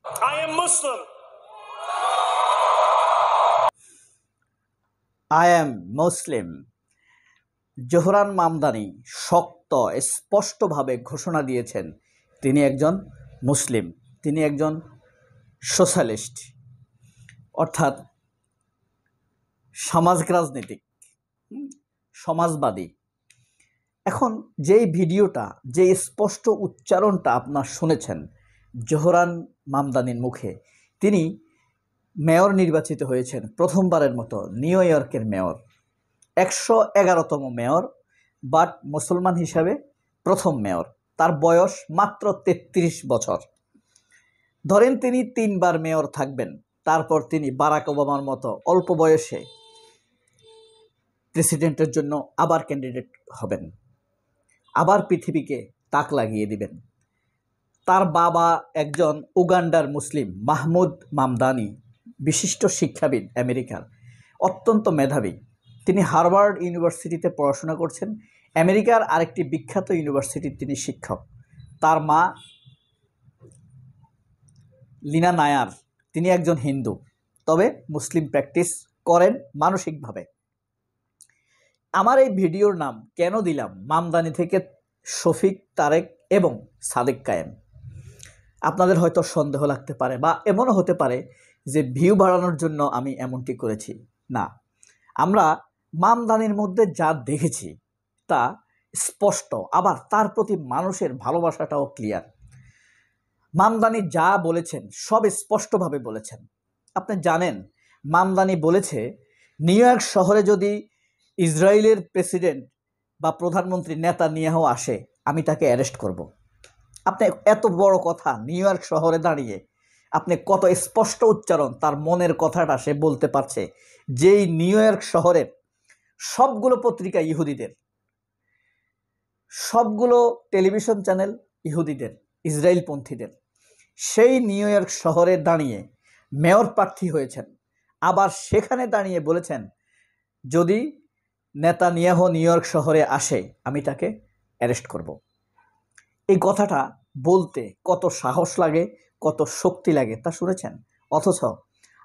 I am Muslim. I am Muslim. Zohran Mamdani শক্ত স্পষ্টভাবে ঘোষণা দিয়েছেন তিনি একজন মুসলিম, তিনি একজন সোশ্যালিস্ট, অর্থাৎ সামাজিক রাজনীতিক, সমাজবাদী। এখন যেই ভিডিওটা, যে স্পষ্ট উচ্চারণটা আপনার শুনেছেন জোহরান মামদানির মুখে, তিনি মেয়র নির্বাচিত হয়েছেন প্রথমবারের মতো, নিউ ইয়র্কের মেয়র, 111তম মেয়র, বাট মুসলমান হিসাবে প্রথম মেয়র। তার বয়স মাত্র 33 বছর। ধরেন তিনি 3বার মেয়র থাকবেন, তারপর তিনি বারাক ওবামার মতো অল্প বয়সে প্রেসিডেন্টের জন্য আবার ক্যান্ডিডেট হবেন, আবার পৃথিবীকে তাক লাগিয়ে দিবেন। তার বাবা একজন উগান্ডার মুসলিম, মাহমুদ মামদানি, বিশিষ্ট শিক্ষাবিদ, আমেরিকার অত্যন্ত মেধাবী। তিনি হার্ভার্ড ইউনিভার্সিটিতে পড়াশোনা করছেন, আমেরিকার আরেকটি বিখ্যাত ইউনিভার্সিটির তিনি শিক্ষক। তার মা লিনা নায়ার, তিনি একজন হিন্দু, তবে মুসলিম প্র্যাকটিস করেন মানসিকভাবে। আমার এই ভিডিওর নাম কেন দিলাম মামদানি থেকে শফিক, তারেক এবং সাদেক কায়েম? আপনাদের হয়তো সন্দেহ লাগতে পারে, বা এমনও হতে পারে যে ভিউ বাড়ানোর জন্য আমি এমনটি করেছি। না, আমরা মামদানির মধ্যে যা দেখেছি তা স্পষ্ট, আবার তার প্রতি মানুষের ভালোবাসাটাও ক্লিয়ার। মামদানি যা বলেছেন সব স্পষ্টভাবে বলেছেন। আপনি জানেন মামদানি বলেছে নিউ ইয়র্ক শহরে যদি ইসরায়েলের প্রেসিডেন্ট বা প্রধানমন্ত্রী নেতানিয়াহু আসে, আমি তাকে অ্যারেস্ট করব। আপনি এত বড় কথা নিউ ইয়র্ক শহরে দাঁড়িয়ে আপনি কত স্পষ্ট উচ্চারণ, তার মনের কথাটা সে বলতে পারছে, যেই নিউ ইয়র্ক শহরের সবগুলো পত্রিকা ইহুদিদের, সবগুলো টেলিভিশন চ্যানেল ইহুদিদের, ইসরায়েলপন্থীদের। সেই নিউ ইয়র্ক শহরে দাঁড়িয়ে মেয়র প্রার্থী হয়েছেন, আবার সেখানে দাঁড়িয়ে বলেছেন যদি নেতানিয়াহু নিউ ইয়র্ক শহরে আসে আমি তাকে অ্যারেস্ট করব। এই কথাটা বলতে কত সাহস লাগে, কত শক্তি লাগে তা শুনেছেন? অথচ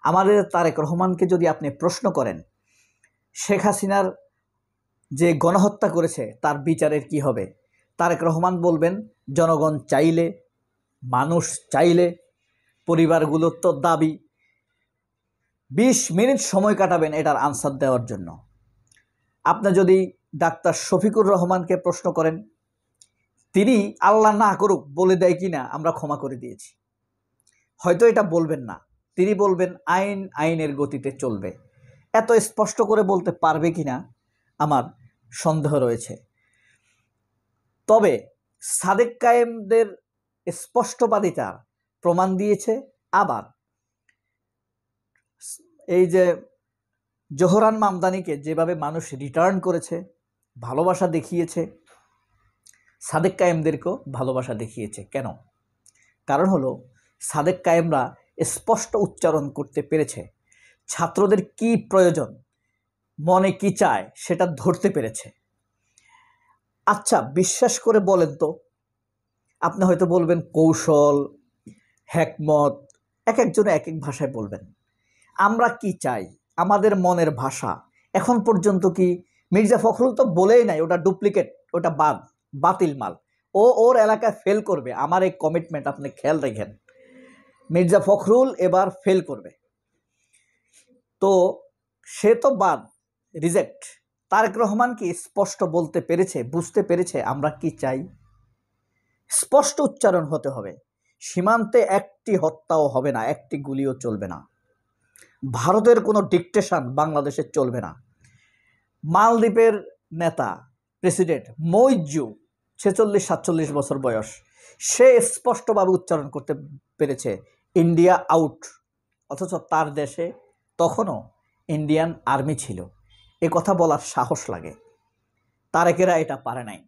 আমাদের তারেক রহমানকে যদি আপনি প্রশ্ন করেন শেখ হাসিনার যে গণহত্যা করেছে তার বিচারের কি হবে, তারেক রহমান বলবেন জনগণ চাইলে, মানুষ চাইলে, পরিবারগুলোর তো দাবি। 20 মিনিট সময় কাটাবেন এটার আনসার দেওয়ার জন্য। আপনি যদি ডাক্তার শফিকুর রহমানকে প্রশ্ন করেন, তিনি আল্লাহ না করুক বলে দেয় কিনা আমরা ক্ষমা করে দিয়েছি, হয়তো এটা বলবেন না। তিনি বলবেন আইন আইনের গতিতে চলবে। এত স্পষ্ট করে বলতে পারবে কিনা আমার সন্দেহ রয়েছে। তবে সাদেক কায়েমদের স্পষ্টবাদিতার প্রমাণ দিয়েছে। আবার এই যে জোহরান মামদানিকে যেভাবে মানুষ রিটার্ন করেছে, ভালোবাসা দেখিয়েছে, সাদেক কায়েমদেরকেও ভালোবাসা দেখিয়েছে। কেন? কারণ হলো সাদেক কায়েমরা স্পষ্ট উচ্চারণ করতে পেরেছে ছাত্রদের কি প্রয়োজন, মনে কি চায় সেটা ধরতে পেরেছে। আচ্ছা, বিশ্বাস করে বলেন তো, আপনি হয়তো বলবেন কৌশল, হ্যাকমত, এক একজনে এক এক ভাষায় বলবেন। আমরা কি চাই, আমাদের মনের ভাষা এখন পর্যন্ত কি? মির্জা ফখরুল তো বলেই নাই ওটা ডুপ্লিকেট, ওটা বাতিল মাল, ও ওর এলাকায় ফেল করবে। আমার এই কমিটমেন্ট আপনি খেয়াল রাখেন, মির্জা ফখরুল এবার ফেল করবে, তো সে তো রিজেক্ট। তারেক রহমান কি স্পষ্ট বলতে পেরেছে, বুঝতে পেরেছে আমরা কি চাই? স্পষ্ট উচ্চারণ হতে হবে। সীমান্তে একটি হত্যাও হবে না, একটি গুলিও চলবে না। ভারতের কোনো ডিকটেশন বাংলাদেশে চলবে না। মালদ্বীপের নেতা প্রেসিডেন্ট মইজু, 46-47 বছর বয়স, সে স্পষ্টভাবে উচ্চারণ করতে পেরেছে ইন্ডিয়া আউট, অথচ তার দেশে তখনও ইন্ডিয়ান আর্মি ছিল। এ কথা বলার সাহস লাগে। তারেকেরা এটা পারে নাই,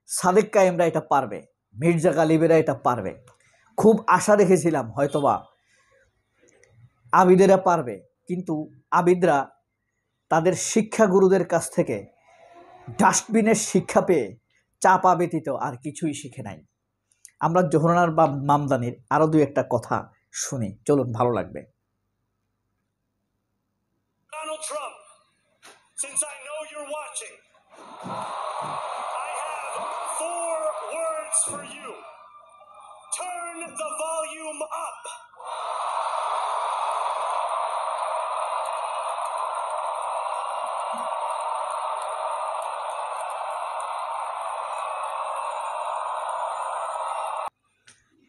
সাদেক কায়েমরা এটা পারবে, মির্জা গালিবেরা এটা পারবে। খুব আশা রেখেছিলাম হয়তোবা আবিদেরা পারবে, কিন্তু আবিদরা তাদের শিক্ষাগুরুদের কাছ থেকে ডাস্টবিনের শিক্ষা পেয়ে চাপা ব্যতীত আর কিছুই শিখে নাই। আমরা জোহরান বা মামদানির আরো দুই একটা কথা শুনি, চলুন, ভালো লাগবে। Donald Trump, since I know you're watching, I have 4 words for you. Turn the volume up.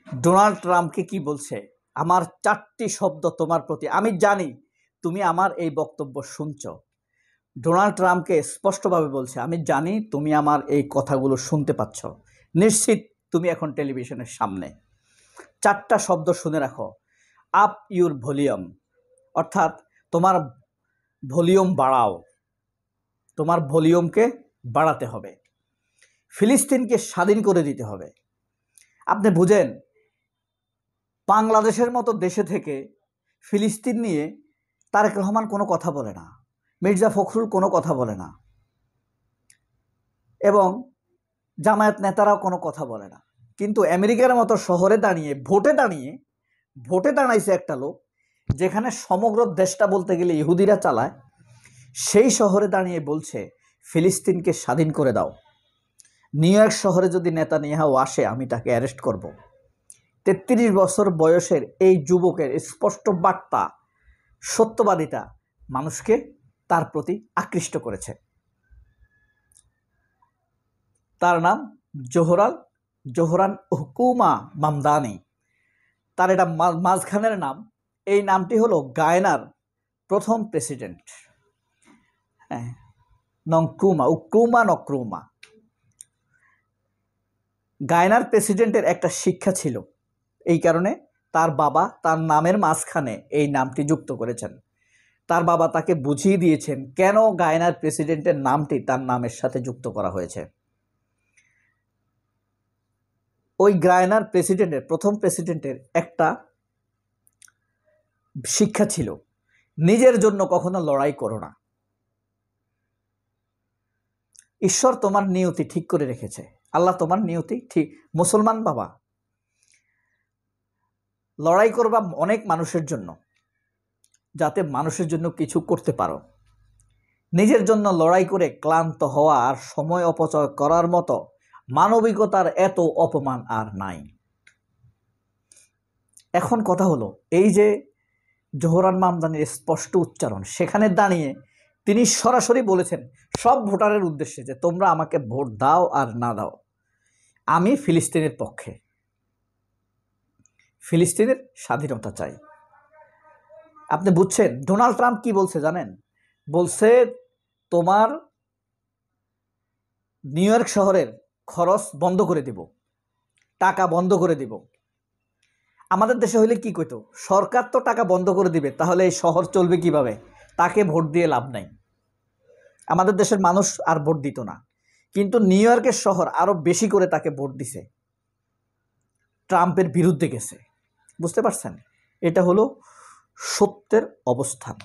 Donald ট্রাম্পকে কি বলছে? আমার 4টি শব্দ তোমার প্রতি, আমি জানি তুমি আমার এই বক্তব্য শুনছো। ডোনাল্ড ট্রাম্পকে স্পষ্টভাবে বলছে, আমি জানি তুমি আমার এই কথাগুলো শুনতে পাচ্ছ, নিশ্চিত তুমি এখন টেলিভিশনের সামনে। 4টা শব্দ শুনে রাখো। আপ ইউর ভলিউম, অর্থাৎ তোমার ভলিউম বাড়াও, তোমার ভলিউমকে বাড়াতে হবে। ফিলিস্তিনকে স্বাধীন করে দিতে হবে। আপনি বুঝেন, বাংলাদেশের মতো দেশে থেকে ফিলিস্তিন নিয়ে তারেক রহমান কোনো কথা বলে না, মির্জা ফখরুল কোনো কথা বলে না, এবং জামায়াত নেতারাও কোনো কথা বলে না। কিন্তু আমেরিকার মতো শহরে দাঁড়িয়ে ভোটে দাঁড়াইছে একটা লোক, যেখানে সমগ্র দেশটা বলতে গেলে ইহুদিরা চালায়, সেই শহরে দাঁড়িয়ে বলছে ফিলিস্তিনকে স্বাধীন করে দাও। নিউ ইয়র্ক শহরে যদি নেতানিয়াহু আসে, আমি তাকে অ্যারেস্ট করব। 33 বছর বয়সের এই যুবকের স্পষ্ট বার্তা, সত্যবাদিতা মানুষকে তার প্রতি আকৃষ্ট করেছে। তার নাম জোহরান হুকুমা মামদানি। তার এটা মাঝখানের নাম। এই নামটি হলো গায়নার প্রথম প্রেসিডেন্ট। হ্যাঁ, নক্রুমা। গায়নার প্রেসিডেন্টের একটা শিক্ষা ছিল, এই কারণে তার বাবা তার নামের মাঝখানে এই নামটি যুক্ত করেছেন। তার বাবা তাকে বুঝিয়ে দিয়েছেন কেন গায়নার প্রেসিডেন্টের নামটি তার নামের সাথে যুক্ত করা হয়েছে। ওই গায়নার প্রথম প্রেসিডেন্টের একটা শিক্ষা ছিল, নিজের জন্য কখনো লড়াই করো না। ঈশ্বর তোমার নিয়তি ঠিক করে রেখেছে, আল্লাহ তোমার নিয়তি ঠিক। মুসলমান বাবা, লড়াই করবা অনেক মানুষের জন্য, যাতে মানুষের জন্য কিছু করতে পারো। নিজের জন্য লড়াই করে ক্লান্ত হওয়া আর সময় অপচয় করার মতো মানবিকতার এত অপমান আর নাই। এখন কথা হলো, এই যে জোহরান মামদানির স্পষ্ট উচ্চারণ, সেখানে দাঁড়িয়ে তিনি সরাসরি বলেছেন সব ভোটারের উদ্দেশ্যে যে তোমরা আমাকে ভোট দাও আর না দাও, আমি ফিলিস্তিনের পক্ষে, ফিলিস্তিনের স্বাধীনতা চাই। আপনি বুঝছেন ডোনাল্ড ট্রাম্প কি বলছে জানেন? বলছে তোমার নিউ ইয়র্ক শহরের খরচ বন্ধ করে দিব, টাকা বন্ধ করে দিব। আমাদের দেশে হইলে কি কইতো, সরকার তো টাকা বন্ধ করে দিবে, তাহলে এই শহর চলবে কিভাবে? তাকে ভোট দিয়ে লাভ নাই। আমাদের দেশের মানুষ আর ভোট দিত না, কিন্তু নিউ ইয়র্কের শহর আরো বেশি করে তাকে ভোট দিছে, ট্রাম্পের বিরুদ্ধে গেছে। বুঝতে পারছেন? এটা হলো সত্যের অবস্থান।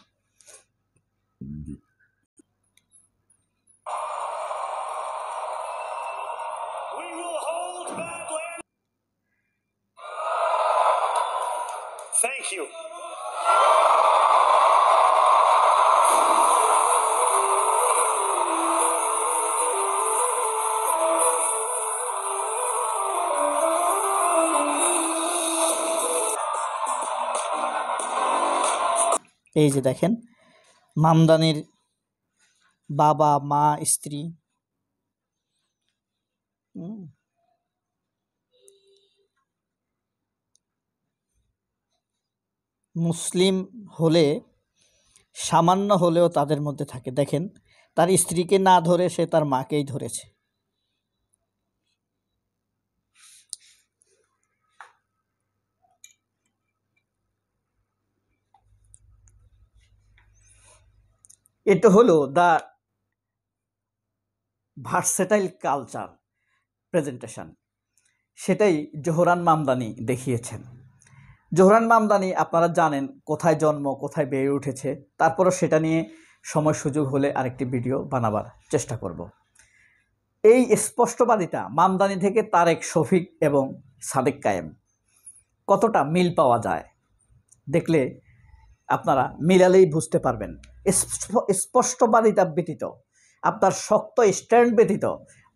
We will hold back land. Thank you. এই যে দেখেন, মামদানির বাবা, মা, স্ত্রী, মুসলিম হলে সামান্য হলেও তাদের মধ্যে থাকে। দেখেন, তার স্ত্রীকে না ধরে সে তার মাকেই ধরেছে। এটা হলো দ্য ভার্সেটাইল কালচার প্রেজেন্টেশন, সেটাই জোহরান মামদানি দেখিয়েছেন। জোহরান মামদানি আপনারা জানেন কোথায় জন্ম, কোথায় বেড়ে উঠেছে, তারপরও সেটা নিয়ে সময় সুযোগ হলে আরেকটি ভিডিও বানাবার চেষ্টা করব। এই স্পষ্টবাদিতা মামদানি থেকে তারেক, শফিক এবং সাদেক কায়েম কতটা মিল পাওয়া যায় দেখলে আপনারা মিলালেই বুঝতে পারবেন। স্পষ্টবাদিতা ব্যতীত, আপনার শক্ত স্ট্যান্ড ব্যতীত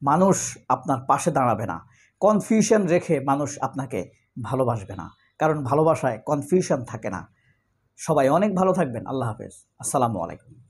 মানুষ আপনার পাশে দাঁড়াবে না। কনফিউশন রেখে মানুষ আপনাকে ভালোবাসবে না, কারণ ভালোবাসায় কনফিউশন থাকে না। সবাই অনেক ভালো থাকবেন। আল্লাহ হাফেজ। আসসালামু আলাইকুম।